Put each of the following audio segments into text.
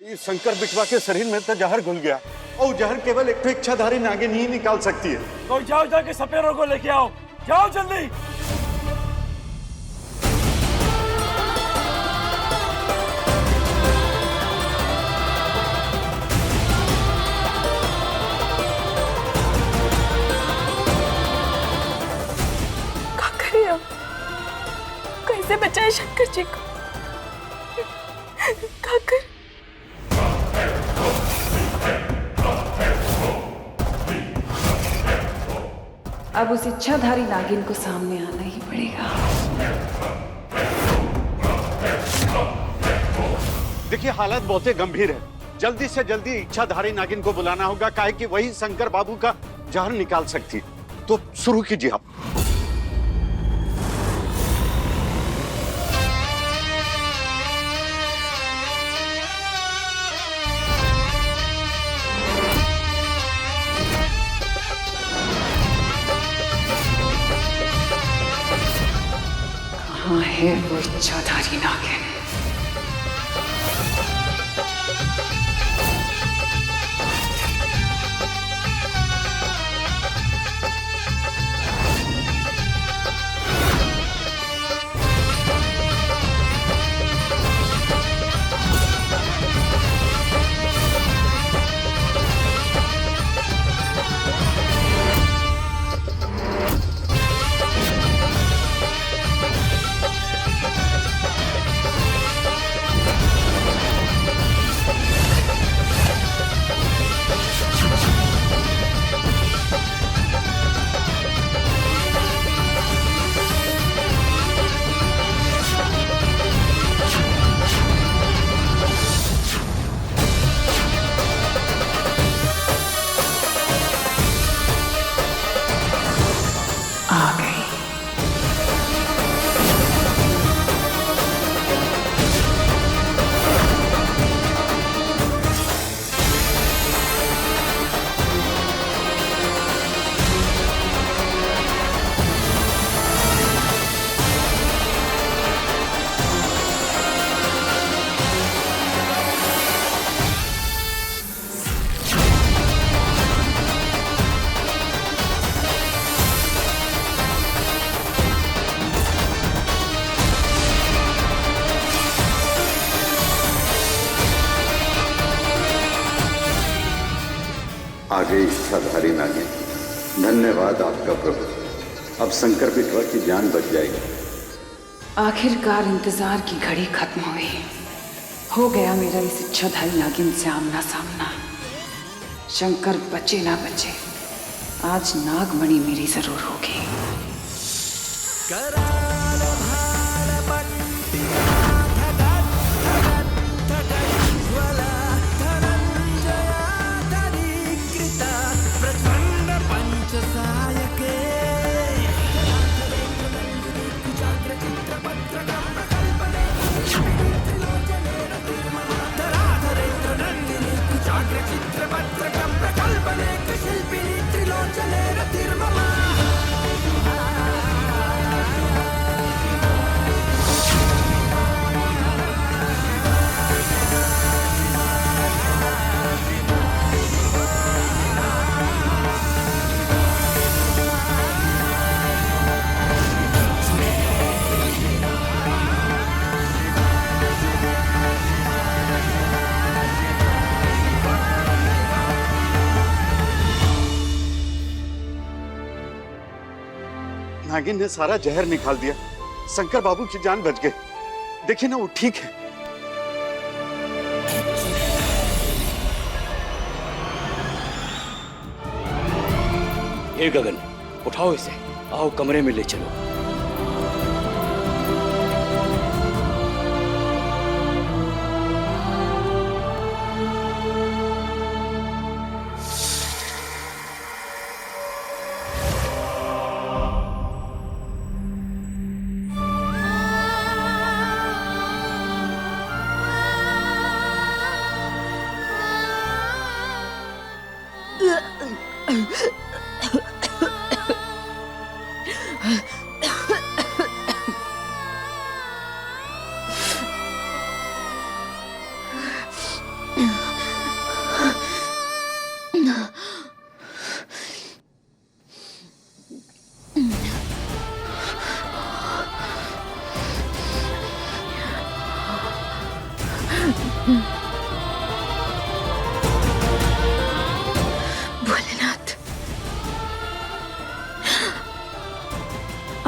इस शंकर बिटवा के शरीर में तो जहर घुल गया और जहर केवल एक इच्छाधारी नागिन ही निकाल सकती है। तो जाओ, जाके सपेरों को लेके आओ, जाओ जल्दी। क्या करें अब? कैसे बचाए शंकर जी को? क्या कर? अब उस इच्छाधारी नागिन को सामने आना ही पड़ेगा। देखिए हालत बहुत ही गंभीर है, जल्दी से जल्दी इच्छाधारी नागिन को बुलाना होगा, काहे कि वही शंकर बाबू का जहर निकाल सकती। तो शुरू कीजिए आप। कहाँ है वो इच्छाधारी नागिन? आ गई। आगे इच्छाधारी नागिन, धन्यवाद आपका प्रभु। अब शंकर बिटवा की जान बच जाएगी। आखिरकार इंतजार की घड़ी खत्म हुई। हो गया मेरा इस इच्छाधारी नागिन से आमना सामना। शंकर बचे ना बचे, आज नागमणि मेरी जरूर होगी। नागिन ने सारा जहर निकाल दिया, शंकर बाबू की जान बच गई। देखिए ना वो ठीक है। ए गगन, उठाओ इसे, आओ कमरे में ले चलो।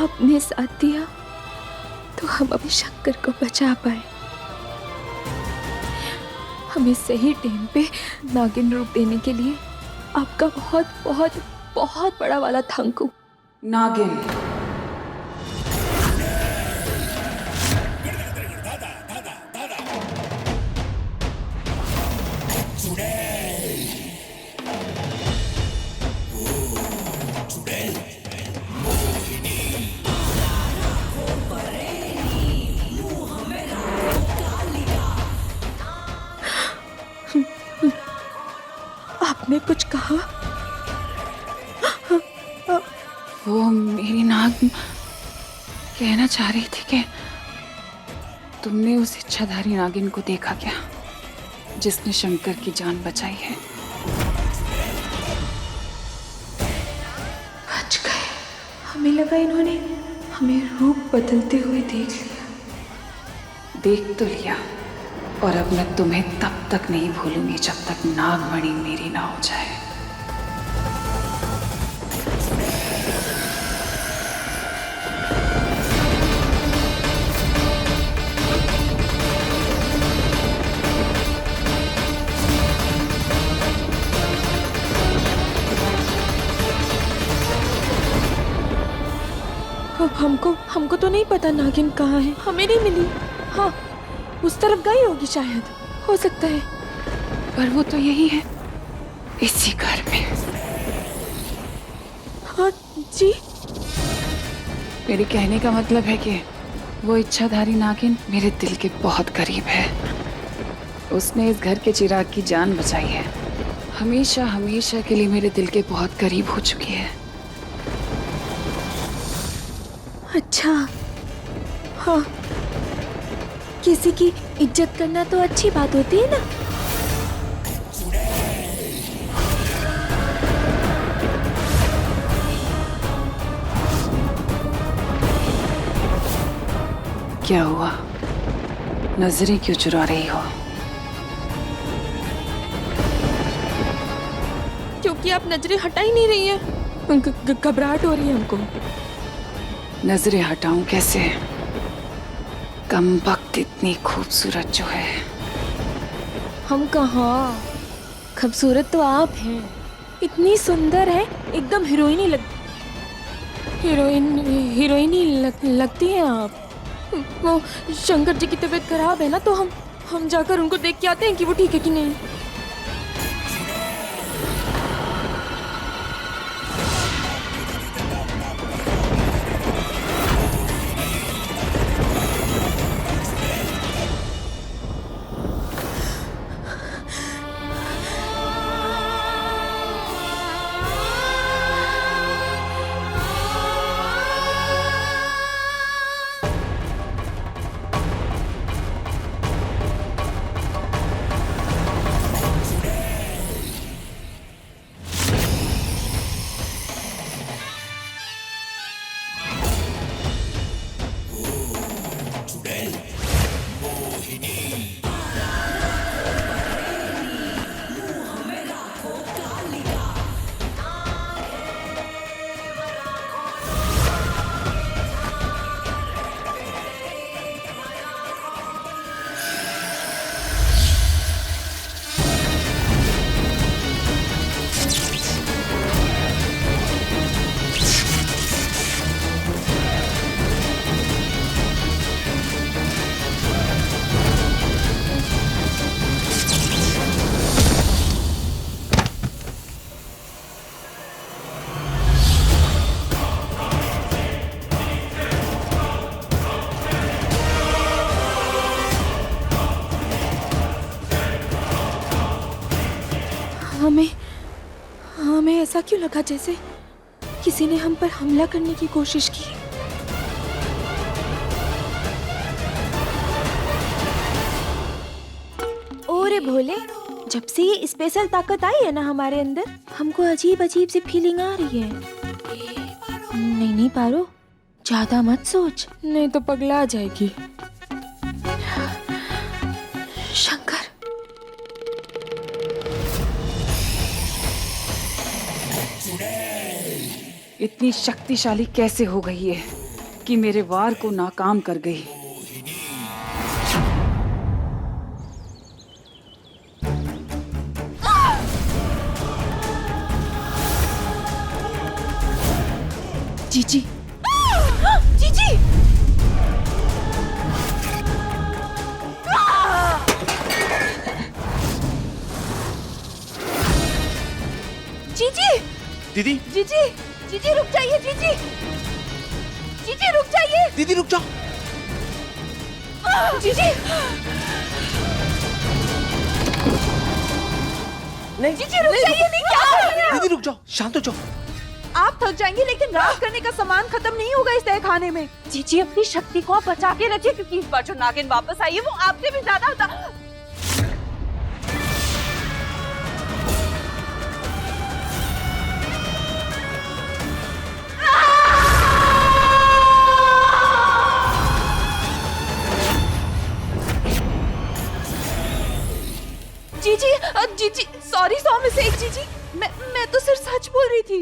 आपने साथ दिया तो हम अपने शंकर को बचा पाए। हमें सही टाइम पे नागिन रूप देने के लिए आपका बहुत बहुत बहुत बड़ा वाला थैंक यू। नागिन, आपने कुछ कहा? वो मेरी नाग कहना चाह रही थी कि तुमने उस इच्छाधारी नागिन को देखा क्या, जिसने शंकर की जान बचाई है? बच गए। हमें लगा इन्होंने हमें रूप बदलते हुए देख लिया। देख तो लिया, और अब मैं तुम्हें तब तक नहीं भूलूंगी जब तक नागमणि मेरी ना हो जाए। अब हमको तो नहीं पता नागिन कहाँ है, हमें नहीं मिली। हाँ, उस तरफ गई होगी शायद, हो सकता है। पर वो तो यही है, इसी घर में। हाँ जी। मेरे कहने का मतलब है कि वो इच्छाधारी नागिन मेरे दिल के बहुत करीब है। उसने इस घर के चिराग की जान बचाई है। हमेशा हमेशा के लिए मेरे दिल के बहुत करीब हो चुकी है। अच्छा, हाँ, किसी की इज्जत करना तो अच्छी बात होती है ना। क्या हुआ? नजरें क्यों चुरा रही हो? क्योंकि आप नजरें हटा ही नहीं रही हैं। घबराहट हो रही है हमको। नजरें हटाऊं कैसे? कमबख्त इतनी खूबसूरत जो है। हम कहाँ, खूबसूरत तो आप हैं। इतनी सुंदर है, एकदम हीरोइनी लगती हैं आप। वो शंकर जी की तबीयत खराब है ना, तो हम जाकर उनको देख के आते हैं कि वो ठीक है कि नहीं। हमें ऐसा क्यों लगा जैसे किसी ने हम पर हमला करने की कोशिश की। ओरे भोले, जब से ये स्पेशल ताकत आई है ना हमारे अंदर, हमको अजीब अजीब सी फीलिंग आ रही है। नहीं पारो, ज्यादा मत सोच, नहीं तो पगला जाएगी। शंकर, इतनी शक्तिशाली कैसे हो गई है? कि मेरे वार को नाकाम कर गई। जीजी, जीजी जीजी दीदी जीजी जीजी रुक जाइए जीजी जीजी रुक जाइए दीदी रुक जाओ। जीजी नहीं जीजी रुक जाइए। नहीं क्या कर रहे हैं दीदी रुक जाओ, शांत हो जाओ। आप थक जाएंगे लेकिन रात करने का सामान खत्म नहीं होगा इस तहखाने में। जीजी अपनी शक्ति को आप बचा के रखिए क्योंकि इस बार जो नागिन वापस आई है वो आपसे भी ज्यादा होता। जीजी जीजी सॉरी 100 में से एक जीजी। मैं तो सिर्फ सच बोल रही थी।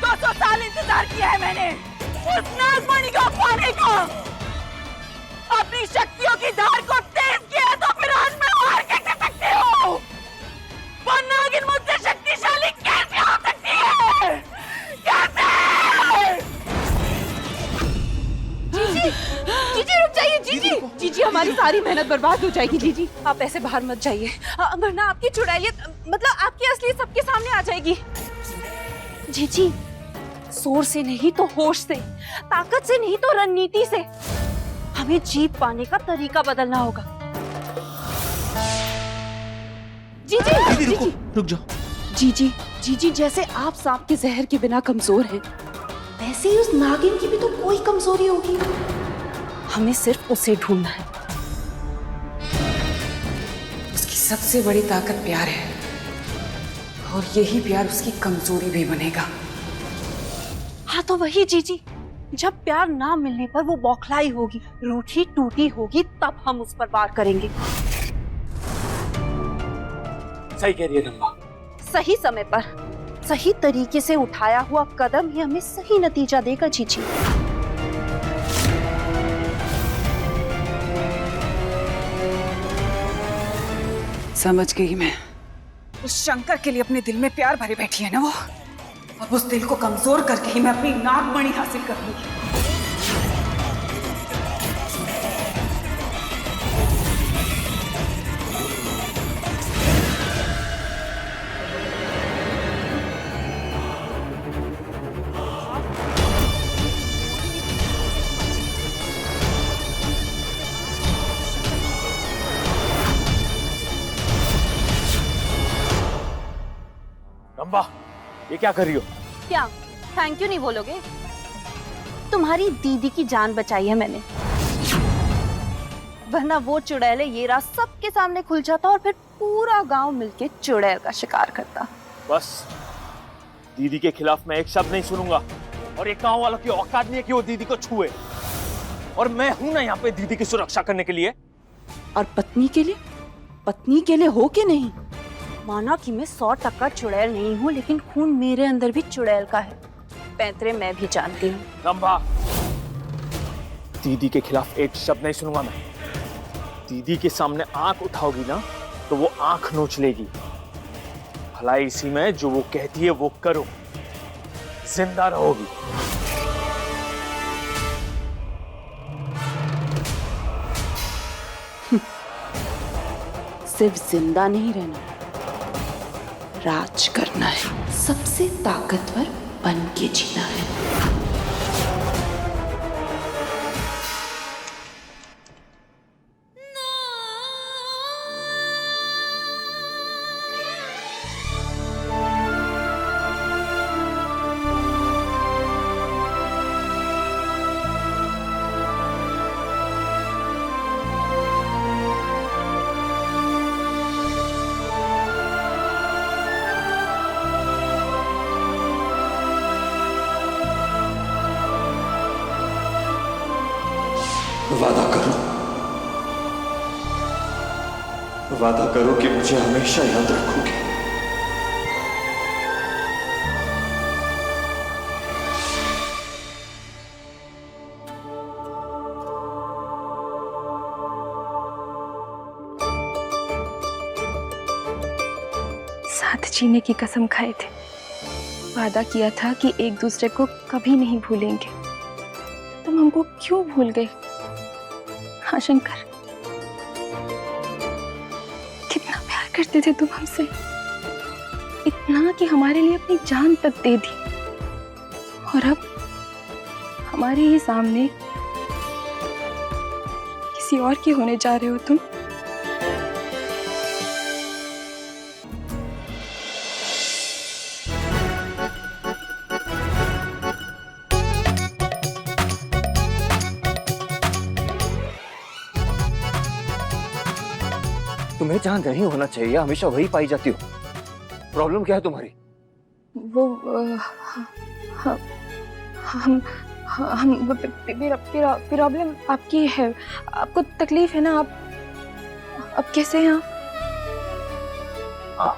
200 साल इंतजार किया है मैंने उस नागमणि को पाने को। अपनी शक्तियों की धार को तेज किया तो फिर आज मैं हार कैसे सकती हूँ? वो नागिन मुझसे शक्तिशाली कैसे हो सकती है? कैसे? जीजी जीजी रुक जाइए जीजी। जीजी हमारी सारी मेहनत बर्बाद हो जाएगी। जीजी आप ऐसे बाहर मत जाइए वरना आपकी चुड़ैलियत मतलब आपकी असलियत सबके सामने आ जाएगी। जीजी जोर से नहीं तो होश से, ताकत से नहीं तो रणनीति से हमें जीत पाने का तरीका बदलना होगा। जीजी रुको, रुक जाओ। जीजी जीजी जैसे आप सांप के जहर के बिना कमजोर हैं वैसे ही उस नागिन की भी तो कोई कमजोरी होगी। हमें सिर्फ उसे ढूंढना है। उसकी सबसे बड़ी ताकत प्यार है और यही प्यार उसकी कमजोरी भी बनेगा। हाँ तो वही जीजी, जब प्यार ना मिलने पर वो बौखलाई होगी, रूठी टूटी होगी, तब हम उस पर वार करेंगे। सही कह रही है रंभा। सही समय पर सही तरीके से उठाया हुआ कदम ही हमें सही नतीजा देगा जीजी। समझ गई मैं। उस शंकर के लिए अपने दिल में प्यार भरे बैठी है ना वो। अब उस दिल को कमजोर करके ही मैं अपनी नागमणि हासिल करूंगी। रंभा, ये क्या कर रही हो? क्या थैंक यू नहीं बोलोगे? तुम्हारी दीदी की जान बचाई है मैंने, वरना वो चुड़ैल ये रात सबके सामने खुल जाता और फिर पूरा गांव मिलके चुड़ैल का शिकार करता। बस दीदी के खिलाफ मैं एक शब्द नहीं सुनूंगा और एक गांव वालों की औकात नहीं है कि वो दीदी को छुए। और मैं हूं ना यहाँ पे दीदी की सुरक्षा करने के लिए। और पत्नी के लिए हो के नहीं? माना कि मैं 100% चुड़ैल नहीं हूँ लेकिन खून मेरे अंदर भी चुड़ैल का है। पैंतरे मैं भी जानती हूँ। रंभा, दीदी के खिलाफ एक शब्द नहीं सुनूंगा मैं। दीदी के सामने आंख उठाओगी ना तो वो आंख नोच लेगी। भलाई इसी में जो वो कहती है वो करो, जिंदा रहोगी। सिर्फ जिंदा नहीं रहना, राज करना है, सबसे ताकतवर बन के जीना है। वादा करो कि मुझे हमेशा याद रखोगे। साथ जीने की कसम खाए थे, वादा किया था कि एक दूसरे को कभी नहीं भूलेंगे। तुम हमको क्यों भूल गए? हाँ शंकर, कितना प्यार करते थे तुम हमसे, इतना कि हमारे लिए अपनी जान तक दे दी। और अब हमारे ही सामने किसी और के होने जा रहे हो तुम। तुम्हें जहां नहीं होना चाहिए हमेशा वही पाई जाती हो। प्रॉब्लम क्या है तुम्हारी? वो हम प्रॉब्लम आपकी है, आपको तकलीफ है ना? आप कैसे हैं? हाँ,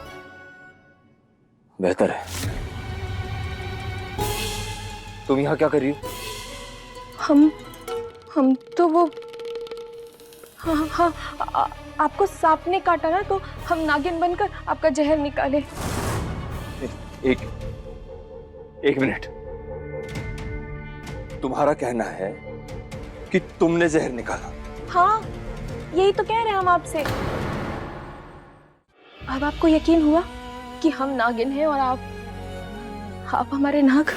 बेहतर है। तुम यहाँ क्या कर रही हो? हम तो वो हाँ, आपको सांप ने काटा ना, तो हम नागिन बनकर आपका जहर निकाले। एक मिनट। तुम्हारा कहना है कि तुमने जहर निकाला? हाँ, यही तो कह रहे हैं हम आपसे। अब आपको यकीन हुआ कि हम नागिन हैं और आप हमारे नाग?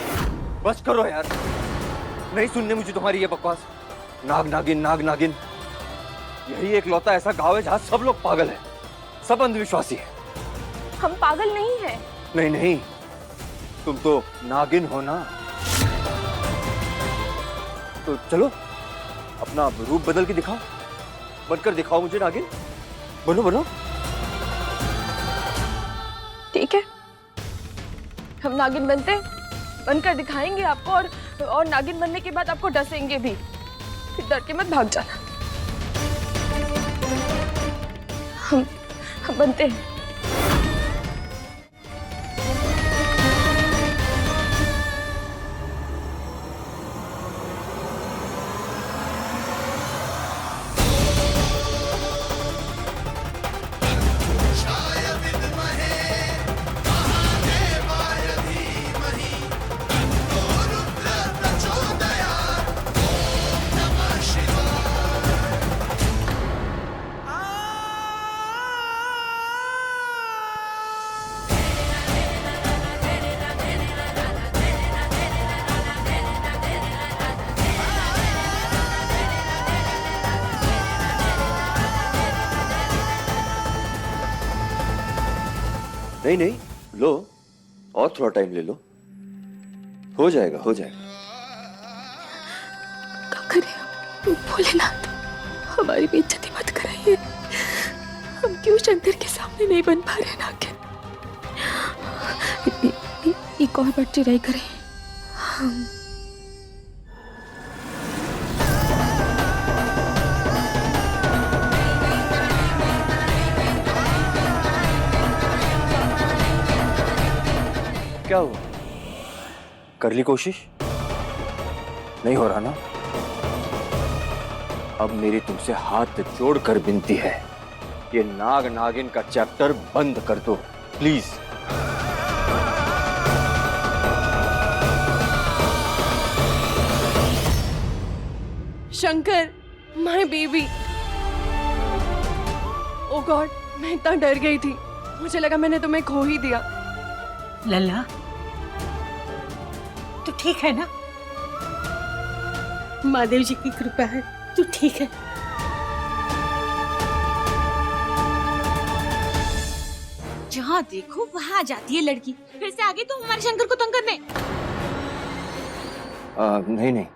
बस करो यार, नहीं सुनने मुझे तुम्हारी ये बकवास। नाग नागिन, नाग नागिन, यही एक लौता ऐसा गांव है जहां सब लोग पागल हैं, सब अंधविश्वासी हैं। हम पागल नहीं हैं। नहीं नहीं, तुम तो नागिन हो ना। तो चलो अपना रूप बदल के दिखाओ, बनकर दिखाओ मुझे नागिन। बोलो बोलो। ठीक है, हम नागिन बनकर दिखाएंगे आपको, और नागिन बनने के बाद आपको डसेंगे भी। फिर डर के मत भाग जाना। हम बनते हैं। नहीं नहीं, लो और थोड़ा टाइम ले लो, हो जाएगा हो जाएगा। क्या करें भोलेनाथ, हमारी बेइज्जती मत कराइए। हम क्यों शंकर के सामने नहीं बन पा रहे नागिन? एक और बार ट्राई करें। क्या हुआ? कर ली कोशिश? नहीं हो रहा ना? अब मेरी तुमसे हाथ जोड़कर विनती है, ये नाग नागिन का चैप्टर बंद कर दो please. Shankar, my baby. Oh God, मैं इतना डर गई थी, मुझे लगा मैंने तुम्हें खो ही दिया। लल्ला, तू ठीक है ना? महादेव जी की कृपा है, तू ठीक है। जहाँ देखो वहाँ आ जाती है लड़की, फिर से आगे तो हमारे शंकर को तंग करने। नहीं नहीं,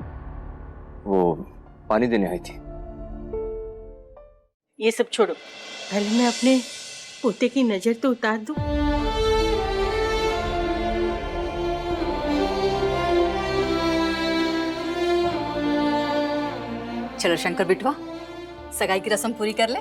वो पानी देने आई थी। ये सब छोड़ो, पहले मैं अपने पोते की नजर तो उतार दूं। चलो शंकर बिटवा, सगाई की रस्म पूरी कर ले।